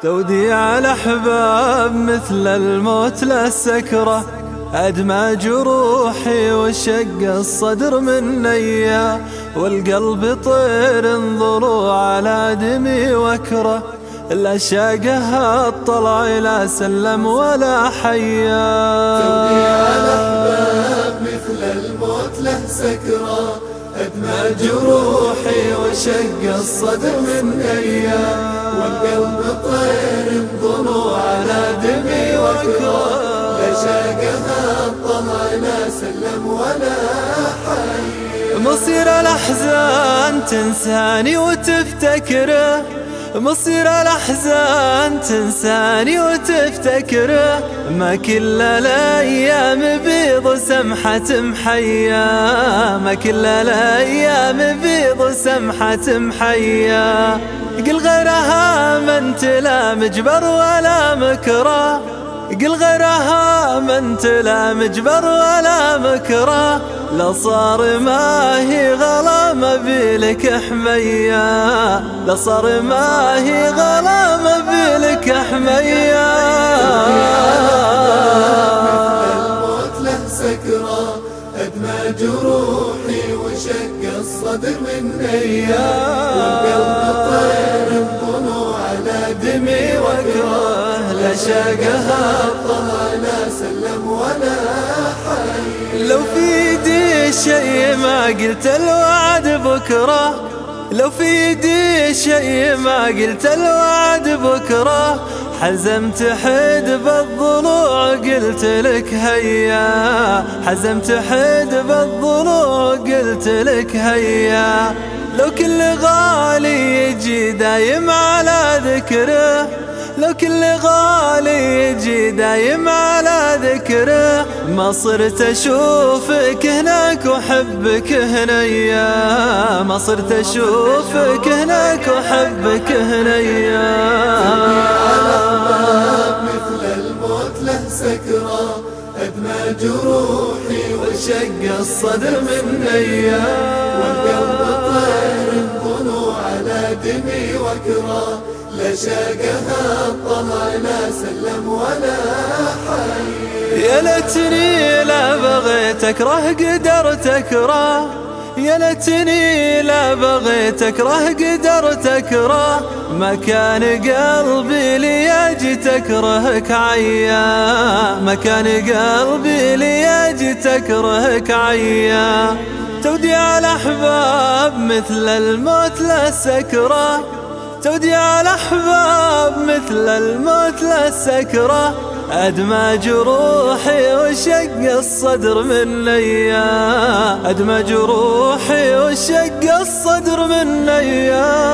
توديع الأحباب مثل الموت للسكرة، أدمى جروحي وشق الصدر من نيا، والقلب طير انظروا على دمي وكره، لا شاقها الطلع لا سلم ولا حيا. توديع الأحباب مثل الموت له سكرة، أدمى جروحي وشق الصدر من نيا، والقلب طير انظروا على دمي وكره، لا شاقها الطلع لا سلم ولا حي. مصير الأحزان تنساني وتفتكره، مصير الأحزان تنساني وتفتكره، ما كل الأيام بيض سمحة محيا، ما كل الأيام بيض سمحة محيا. قل غيرها ما انت لا مجبر ولا مكره، قل غيرها ما انت لا مجبر ولا مكره، لا صار ما هي غلا ما بيلك حمية، لا صار ما هي غلا ما بيلك حمية. مثل الموت له سكرة، أدمى جروحي وشق الصدر من نيا، والقلب طير انظروا على دمي وكره، لا شاقها الطلع لا سلم ولا حي. لو في يدي شيء ما قلت الوعد بكره، لو في يدي شيء ما قلت الوعد بكره، حزمت حد بالضلوع قلت لك هيا، حزمت حد بالضلوع قلت لك هيا. لو كل غالي يجي دايم على ذكره، لو كل غالي يجي دايم على ذكره، ما صرت أشوفك هناك وأحبك هنيا، ما صرت أشوفك هناك وأحبك هنيا. مثل الموت له سكرة، أدمى جروحي وشق الصدر من نيا، والقلب طير انظروا على دمي وكره، لا شاقها الطلع لا سلم ولا حي. يا ليتني لا بغيت أكره قدرت أكره، يا ليتني لا بغيت أكره قدرت أكره، ما كان قلبي ليجي تكرهك عيا، ما كان قلبي ليجي تكرهك عيا. توديع الأحباب مثل الموت للسكرة، توديع الأحباب مثل الموت للسكرة، أدمى جروحي وشق الصدر من نيا، أدمى جروحي وشق الصدر من نيا.